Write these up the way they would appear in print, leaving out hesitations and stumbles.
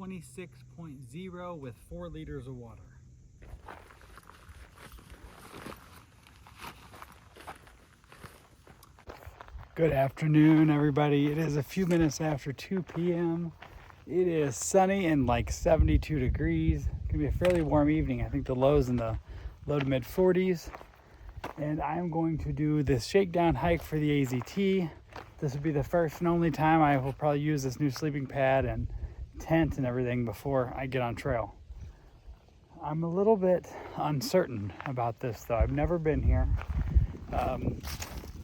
26.0 with 4 liters of water. Good afternoon, everybody. It is a few minutes after 2 p.m. It is sunny and like 72 degrees. It's gonna be a fairly warm evening. I think the low's in the low to mid 40s. And I'm going to do this shakedown hike for the AZT. This will be the first and only time I will probably use this new sleeping pad and tent and everything before I get on trail. I'm a little bit uncertain about this though. I've never been here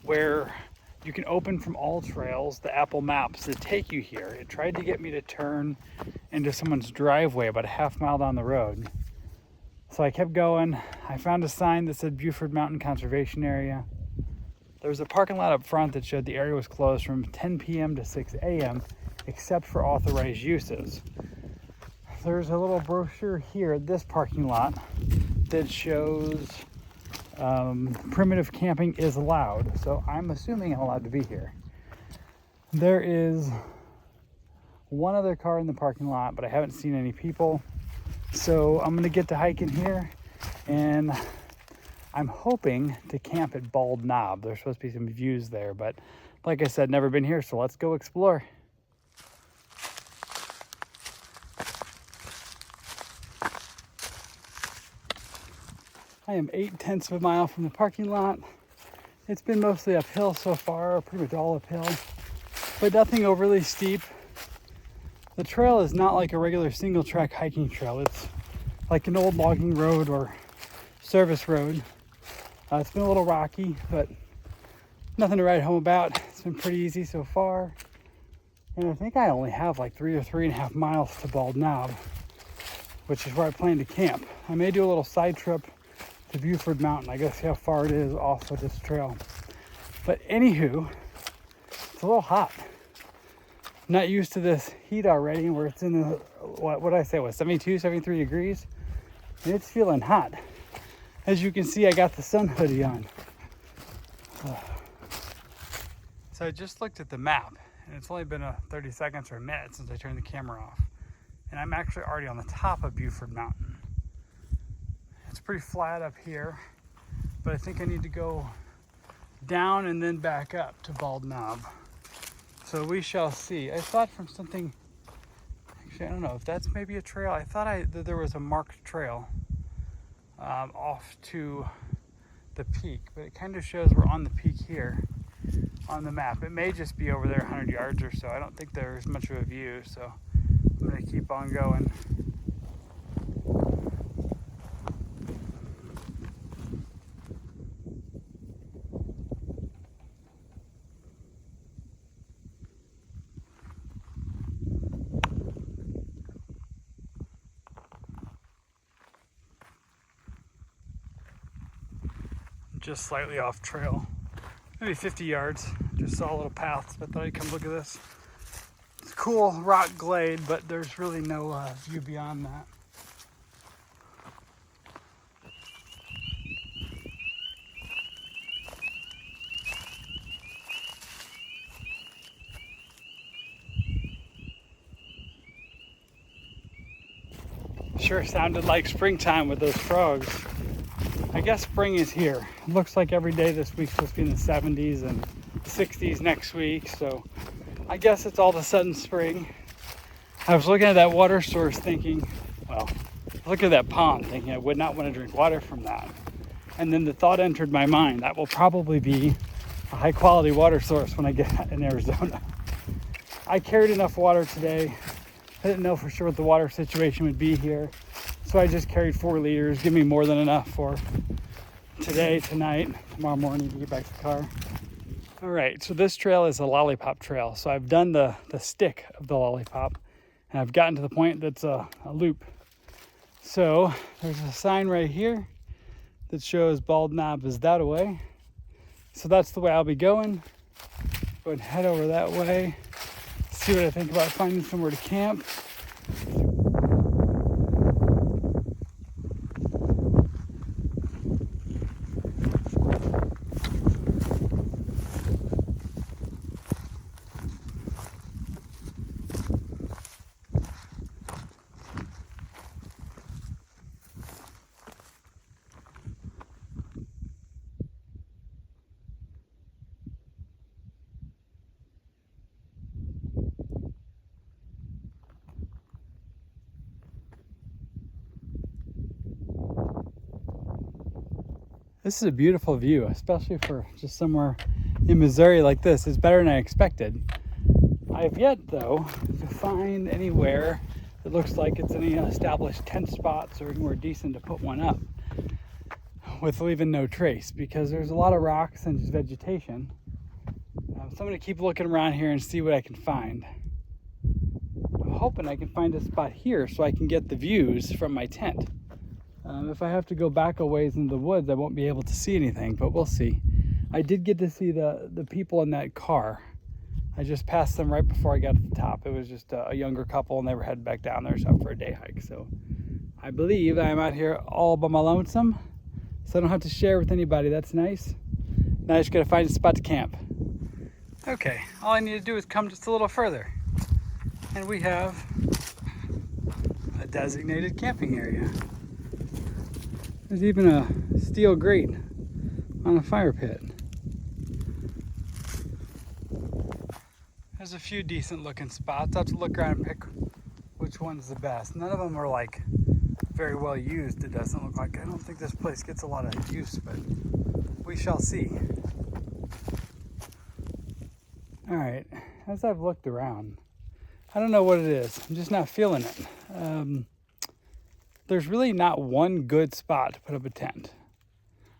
where you can open from all trails the Apple Maps that take you here. It tried to get me to turn into someone's driveway about a half mile down the road. So I kept going. I found a sign that said Buford Mountain Conservation Area. There was a parking lot up front that showed the area was closed from 10 p.m. to 6 a.m. except for authorized uses. There's a little brochure here at this parking lot that shows primitive camping is allowed, so I'm assuming I'm allowed to be here. There is one other car in the parking lot, but I haven't seen any people, so I'm gonna get to hiking here, and I'm hoping to camp at Bald Knob. There's supposed to be some views there, but like I said, never been here, so let's go explore. I am 0.8 of a mile from the parking lot. It's been mostly uphill so far, pretty much all uphill, but nothing overly steep. The trail is not like a regular single track hiking trail. It's like an old logging road or service road. It's been a little rocky, but nothing to write home about. It's been pretty easy so far. And I think I only have like 3 or 3.5 miles to Bald Knob, which is where I plan to camp. I may do a little side trip to Buford Mountain. I guess see how far it is off of this trail. But anywho, it's a little hot. I'm not used to this heat already, where it's in the, what did I say, it was 72, 73 degrees? And it's feeling hot. As you can see, I got the sun hoodie on. So I just looked at the map, and it's only been 30 seconds or a minute since I turned the camera off. And I'm actually already on the top of Buford Mountain. It's pretty flat up here, but I think I need to go down and then back up to Bald Knob. So we shall see. I thought from something, actually I don't know if that's maybe a trail. I thought that there was a marked trail off to the peak, but it kind of shows we're on the peak here on the map. It may just be over there 100 yards or so. I don't think there's much of a view, so I'm gonna keep on going. Just slightly off trail, maybe 50 yards. Just saw a little path, so I thought I'd come look at this. It's a cool rock glade, but there's really no view beyond that. Sure sounded like springtime with those frogs. I guess spring is here. It looks like every day this week's supposed to be in the 70s and 60s next week, so I guess it's all of a sudden spring. I was looking at that water source thinking, well, look at that pond thinking I would not want to drink water from that. And then the thought entered my mind, that will probably be a high quality water source when I get in Arizona. I carried enough water today. I didn't know for sure what the water situation would be here. So I just carried 4 liters, give me more than enough for today, tonight, tomorrow morning to get back to the car. All right, so this trail is a lollipop trail. So I've done the stick of the lollipop, and I've gotten to the point that's a loop. So there's a sign right here that shows Bald Knob is that way. So that's the way I'll be going. Go and head over that way, see what I think about finding somewhere to camp. This is a beautiful view, especially for just somewhere in Missouri like this. It's better than I expected. I have yet, though, to find anywhere that looks like it's any established tent spots or anywhere decent to put one up with leaving no trace, because there's a lot of rocks and just vegetation. So I'm going to keep looking around here and see what I can find. I'm hoping I can find a spot here so I can get the views from my tent. If I have to go back a ways into the woods, I won't be able to see anything, but we'll see. I did get to see the people in that car. I just passed them right before I got to the top. It was just a younger couple, and they were heading back down there up for a day hike. So I believe I'm out here all by my lonesome, so I don't have to share with anybody. That's nice. Now I just gotta find a spot to camp. Okay, all I need to do is come just a little further, and we have a designated camping area. There's even a steel grate on a fire pit. There's a few decent looking spots. I'll have to look around and pick which one's the best. None of them are like very well used, it doesn't look like. I don't think this place gets a lot of use, but we shall see. All right, as I've looked around, I don't know what it is. I'm just not feeling it. There's really not one good spot to put up a tent.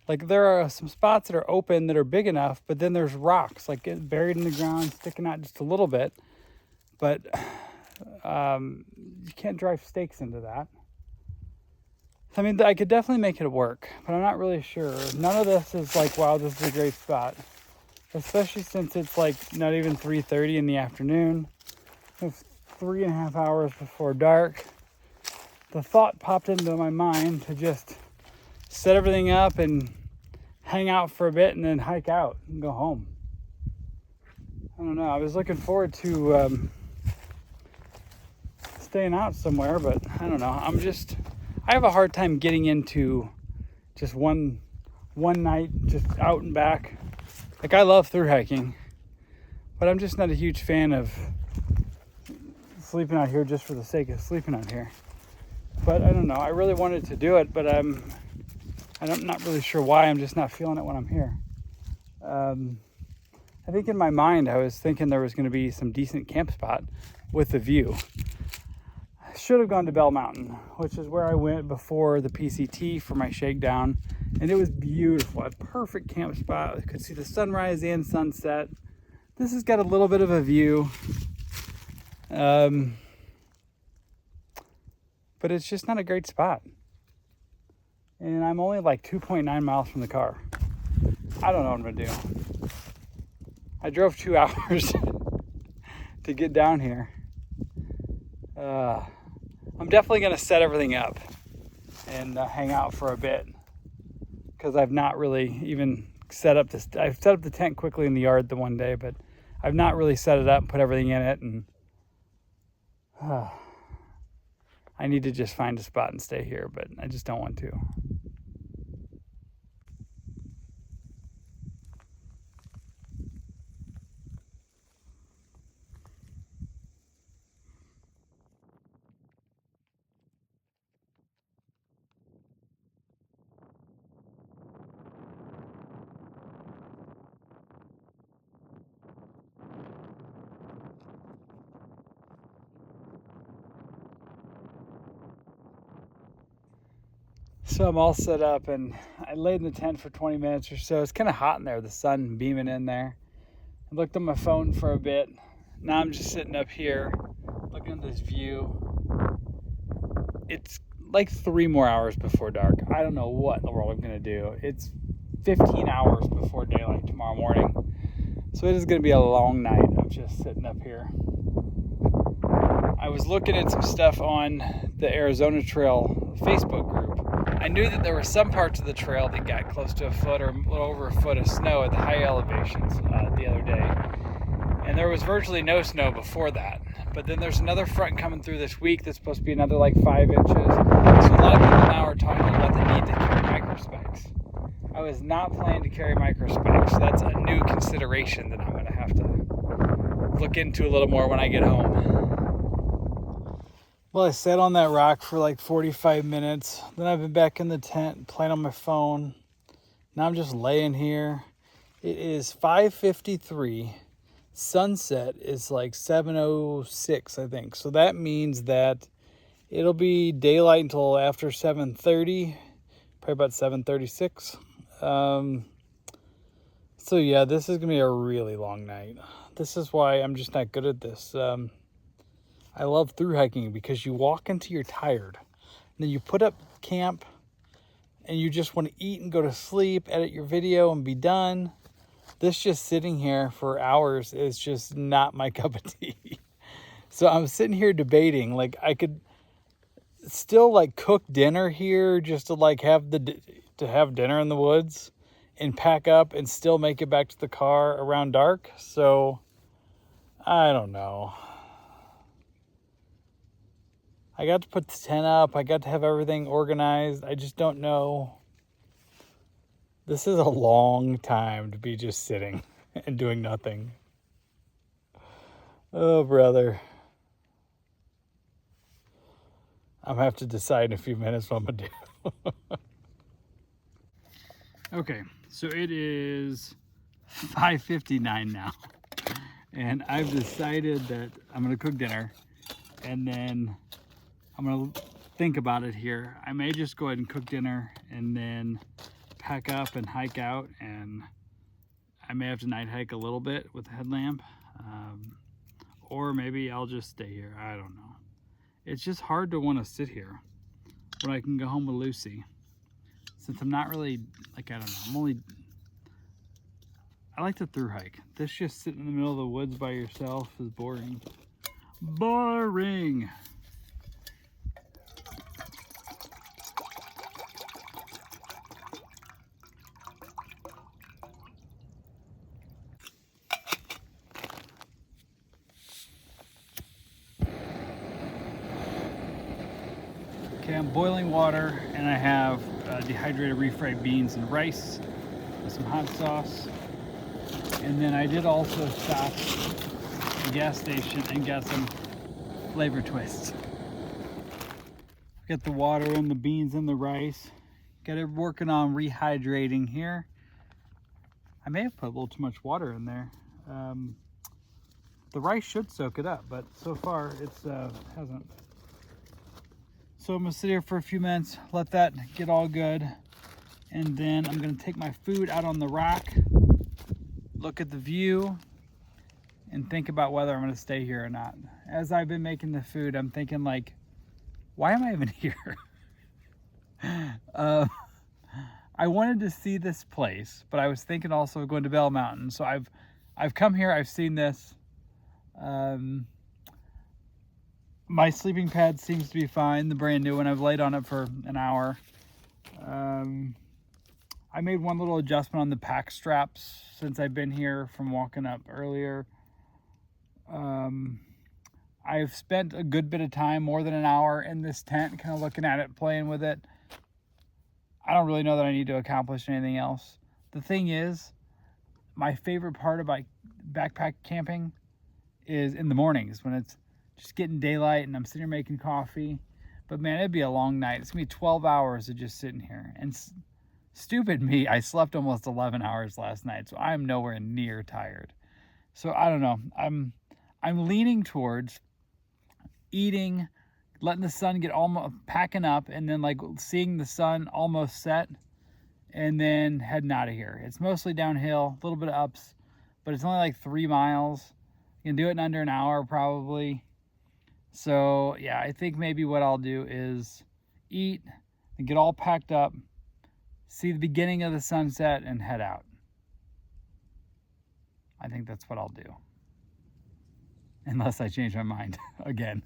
Like, there are some spots that are open that are big enough, but then there's rocks like buried in the ground, sticking out just a little bit. But you can't drive stakes into that. I mean, I could definitely make it work, but I'm not really sure. None of this is like, wow, this is a great spot. Especially since it's like not even 3:30 in the afternoon. It's 3.5 hours before dark. The thought popped into my mind to just set everything up and hang out for a bit and then hike out and go home. I don't know. I was looking forward to staying out somewhere, but I don't know. I have a hard time getting into just one night just out and back. Like, I love thru hiking, but I'm just not a huge fan of sleeping out here just for the sake of sleeping out here. But I don't know. I really wanted to do it, but I'm not really sure why. I'm just not feeling it when I'm here. I think in my mind, I was thinking there was going to be some decent camp spot with a view. I should have gone to Bell Mountain, which is where I went before the PCT for my Shakedown. And it was beautiful. A perfect camp spot. I could see the sunrise and sunset. This has got a little bit of a view. But it's just not a great spot. And I'm only like 2.9 miles from the car. I don't know what I'm gonna do. I drove 2 hours to get down here. I'm definitely gonna set everything up and hang out for a bit, because I've not really even set up this. I've set up the tent quickly in the yard the one day, but I've not really set it up and put everything in it. And I need to just find a spot and stay here, but I just don't want to. So I'm all set up, and I laid in the tent for 20 minutes or so. It's kind of hot in there, the sun beaming in there. I looked on my phone for a bit. Now I'm just sitting up here looking at this view. It's like 3 more hours before dark. I don't know what in the world I'm gonna do. It's 15 hours before daylight tomorrow morning. So it is gonna be a long night of just sitting up here. I was looking at some stuff on the Arizona Trail Facebook group. I knew that there were some parts of the trail that got close to a foot or a little over a foot of snow at the high elevations the other day. And there was virtually no snow before that. But then there's another front coming through this week that's supposed to be another like 5 inches. So a lot of people now are talking about the need to carry microspecs. I was not planning to carry microspecs. That's a new consideration that I'm going to have to look into a little more when I get home. Well, I sat on that rock for like 45 minutes. Then I've been back in the tent playing on my phone. Now I'm just laying here. It is 5:53. Sunset is like 7:06, I think. So that means that it'll be daylight until after 7:30, probably about 7:36. So yeah, this is gonna be a really long night. This is why I'm just not good at this. I love through hiking because you walk into you're tired, and then you put up camp, and you just want to eat and go to sleep, edit your video, and be done. This just sitting here for hours is just not my cup of tea. So I'm sitting here debating, like I could still like cook dinner here just to like have dinner in the woods and pack up and still make it back to the car around dark. So I don't know. I got to put the tent up. I got to have everything organized. I just don't know. This is a long time to be just sitting and doing nothing. Oh, brother. I'm gonna have to decide in a few minutes what I'm gonna do. Okay, so it is 5:59 now. And I've decided that I'm gonna cook dinner and then I'm gonna think about it here. I may just go ahead and cook dinner and then pack up and hike out, and I may have to night hike a little bit with the headlamp, or maybe I'll just stay here. I don't know. It's just hard to want to sit here when I can go home with Lucy, since I'm not really, like, I don't know, I like to through hike. This just sitting in the middle of the woods by yourself is boring. Boring. Okay, I'm boiling water and I have dehydrated refried beans and rice with some hot sauce. And then I did also stop at the gas station and got some flavor twists. Got the water and the beans and the rice. Got it working on rehydrating here. I may have put a little too much water in there. The rice should soak it up, but so far it's hasn't. So I'm gonna sit here for a few minutes, let that get all good, and then I'm gonna take my food out on the rock, look at the view, and think about whether I'm gonna stay here or not. As I've been making the food, I'm thinking like, why am I even here? I wanted to see this place, but I was thinking also of going to Bell Mountain. So I've come here, I've seen this. My sleeping pad seems to be fine, the brand new one. I've laid on it for an hour. I made one little adjustment on the pack straps since I've been here from walking up earlier. I've spent a good bit of time, more than an hour, in this tent, kind of looking at it, playing with it. I don't really know that I need to accomplish anything else. The thing is, my favorite part about backpack camping is in the mornings when it's just getting daylight and I'm sitting here making coffee. But man, it'd be a long night. It's gonna be 12 hours of just sitting here. And stupid me, I slept almost 11 hours last night, so I'm nowhere near tired. So I don't know. I'm leaning towards eating, letting the sun get almost, packing up, and then like seeing the sun almost set, and then heading out of here. It's mostly downhill, a little bit of ups, but it's only like 3 miles. You can do it in under an hour probably. So yeah, I think maybe what I'll do is eat and get all packed up, see the beginning of the sunset, and head out. I think that's what I'll do. Unless I change my mind again.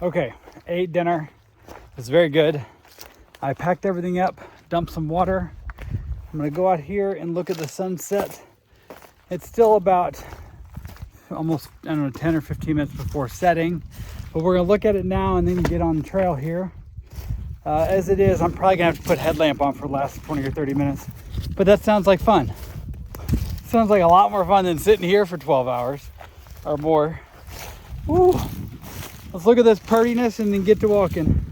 Okay, ate dinner. It was very good. I packed everything up, dumped some water. I'm gonna go out here and look at the sunset. It's still about almost, I don't know, 10 or 15 minutes before setting, but we're gonna look at it now and then get on the trail here. As it is, I'm probably gonna have to put headlamp on for the last 20 or 30 minutes, but that sounds like fun. Sounds like a lot more fun than sitting here for 12 hours or more. Woo. Let's look at this prettiness and then get to walking.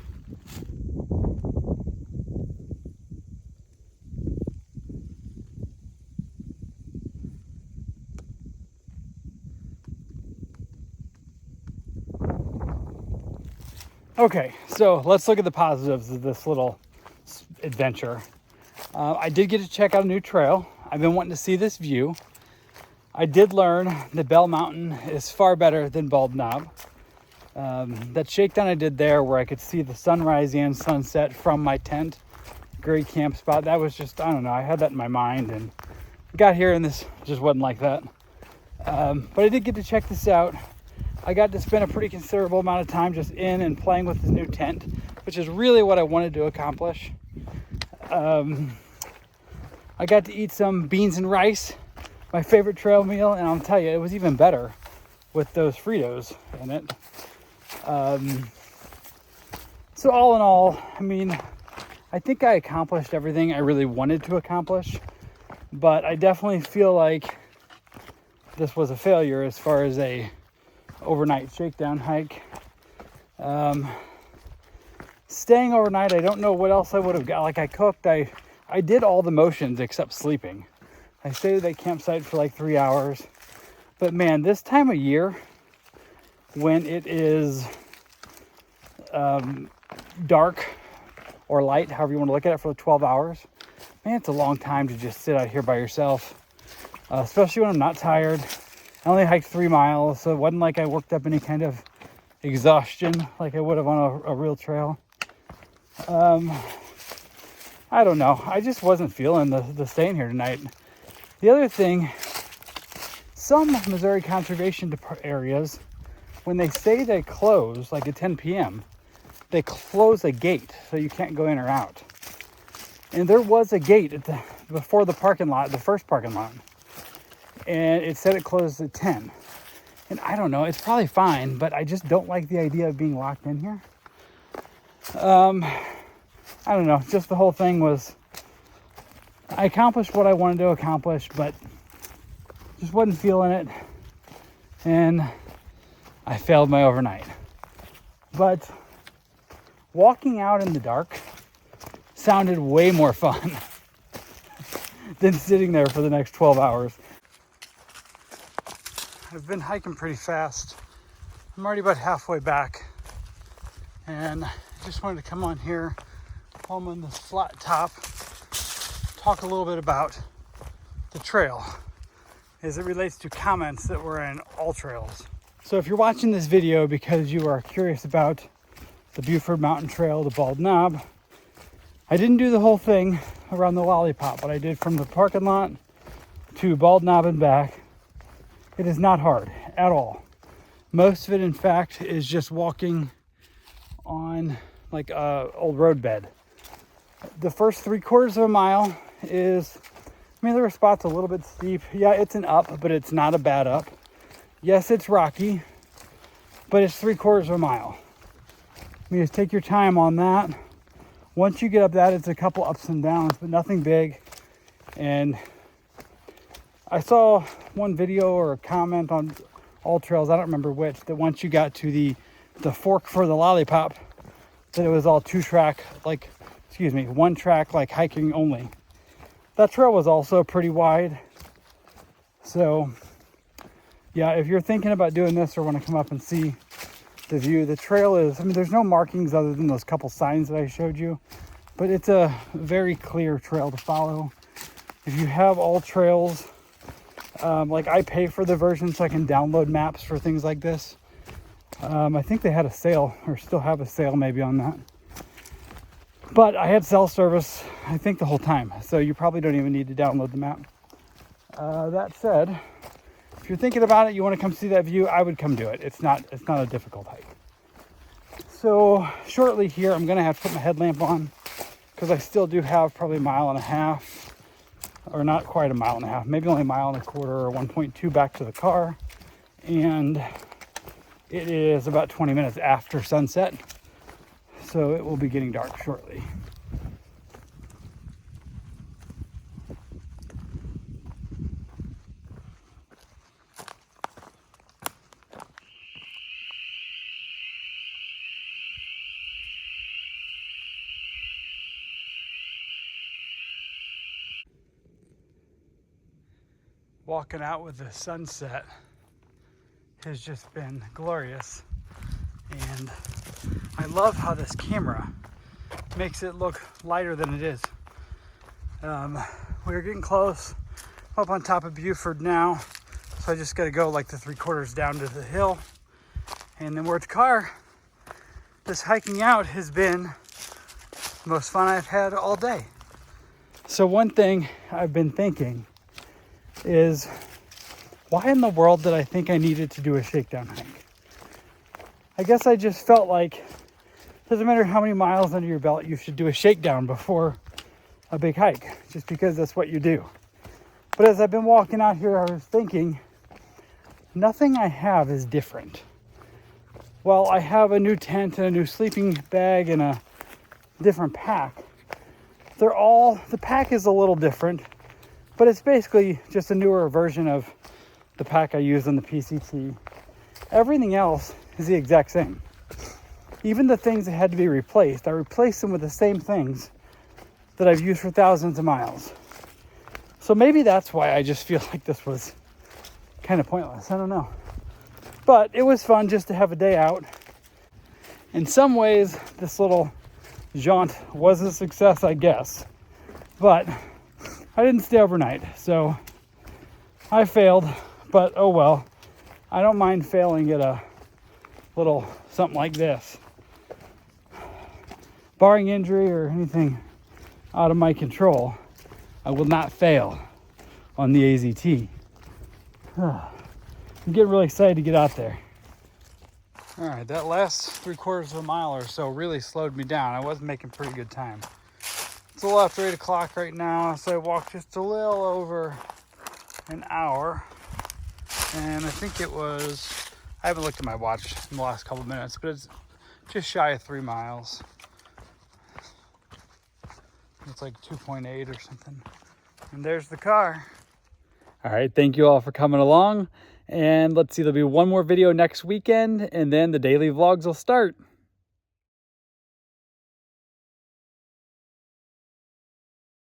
Okay, so let's look at the positives of this little adventure. I did get to check out a new trail. I've been wanting to see this view. I did learn that Bell Mountain is far better than Bald Knob. That shakedown I did there where I could see the sunrise and sunset from my tent, great camp spot, that was just, I don't know, I had that in my mind and got here and this just wasn't like that. But I did get to check this out. I got to spend a pretty considerable amount of time just in and playing with this new tent, which is really what I wanted to accomplish. I got to eat some beans and rice, my favorite trail meal, and I'll tell you, it was even better with those Fritos in it. So all in all, I mean, I think I accomplished everything I really wanted to accomplish, but I definitely feel like this was a failure as far as a overnight shakedown hike. Staying overnight, I don't know what else I would have got. Like I cooked, I did all the motions except sleeping. I stayed at that campsite for like 3 hours. But man, this time of year, when it is dark or light, however you want to look at it, for 12 hours, man, it's a long time to just sit out here by yourself. Especially when I'm not tired. I only hiked 3 miles, so it wasn't like I worked up any kind of exhaustion like I would have on a real trail. I don't know. I just wasn't feeling the staying here tonight. The other thing, some Missouri conservation areas, when they say they close, like at 10 p.m., they close a gate so you can't go in or out. And there was a gate before the parking lot, the first parking lot. And it said it closed at 10. And I don't know, it's probably fine, but I just don't like the idea of being locked in here. I don't know, just the whole thing was, I accomplished what I wanted to accomplish, but just wasn't feeling it. And I failed my overnight. But walking out in the dark sounded way more fun than sitting there for the next 12 hours. I've been hiking pretty fast. I'm already about halfway back. And I just wanted to come on here while I'm on this flat top, talk a little bit about the trail as it relates to comments that were in all trails. So if you're watching this video because you are curious about the Buford Mountain Trail, the Bald Knob, I didn't do the whole thing around the Lollipop, but I did from the parking lot to Bald Knob and back. It is not hard at all. Most of it, in fact, is just walking on like a old road bed. The first 3/4 of a mile is, I mean, there are spots a little bit steep. Yeah, it's an up, but it's not a bad up. Yes, it's rocky, but it's 3/4 of a mile. I mean, just take your time on that. Once you get up that, it's a couple ups and downs, but nothing big. And I saw one video or a comment on All Trails, I don't remember which, that once you got to the fork for the Lollipop, that it was all one track, like hiking only. That trail was also pretty wide. So yeah, if you're thinking about doing this or want to come up and see the view, the trail is, I mean, there's no markings other than those couple signs that I showed you, but it's a very clear trail to follow. If you have All Trails, like I pay for the version so I can download maps for things like this. I think they had a sale, or still have a sale maybe on that. But I had cell service, I think, the whole time, so you probably don't even need to download the map. That said, if you're thinking about it, you want to come see that view, I would come do it. It's not a difficult hike. So shortly here, I'm gonna have to put my headlamp on because I still do have probably a mile and a half, or not quite a mile and a half, maybe only a mile and a quarter or 1.2 back to the car. And it is about 20 minutes after sunset, so it will be getting dark shortly. Walking out with the sunset has just been glorious, and I love how this camera makes it look lighter than it is. We're getting close, up on top of Buford now, so I just got to go like the 3/4 down to the hill, and then we're at the car. This hiking out has been the most fun I've had all day. So one thing I've been thinking is, why in the world did I think I needed to do a shakedown hike? I guess I just felt like, doesn't matter how many miles under your belt, you should do a shakedown before a big hike, just because that's what you do. But as I've been walking out here, I was thinking, nothing I have is different. Well, I have a new tent and a new sleeping bag and a different pack. The pack is a little different, but it's basically just a newer version of the pack I use on the PCT. Everything else is the exact same. Even the things that had to be replaced, I replaced them with the same things that I've used for thousands of miles. So maybe that's why I just feel like this was kind of pointless. I don't know. But it was fun just to have a day out. In some ways, this little jaunt was a success, I guess. But I didn't stay overnight, so I failed. But oh well. I don't mind failing at a little something like this. Barring injury or anything out of my control, I will not fail on the AZT. I'm getting really excited to get out there. All right, that last 3/4 of a mile or so really slowed me down. I was making pretty good time. It's a little after 8 o'clock right now, so I walked just a little over an hour. And I think it was, I haven't looked at my watch in the last couple of minutes, but it's just shy of 3 miles. It's like 2.8 or something. And there's the car. All right, thank you all for coming along. And let's see, there'll be one more video next weekend, and then the daily vlogs will start.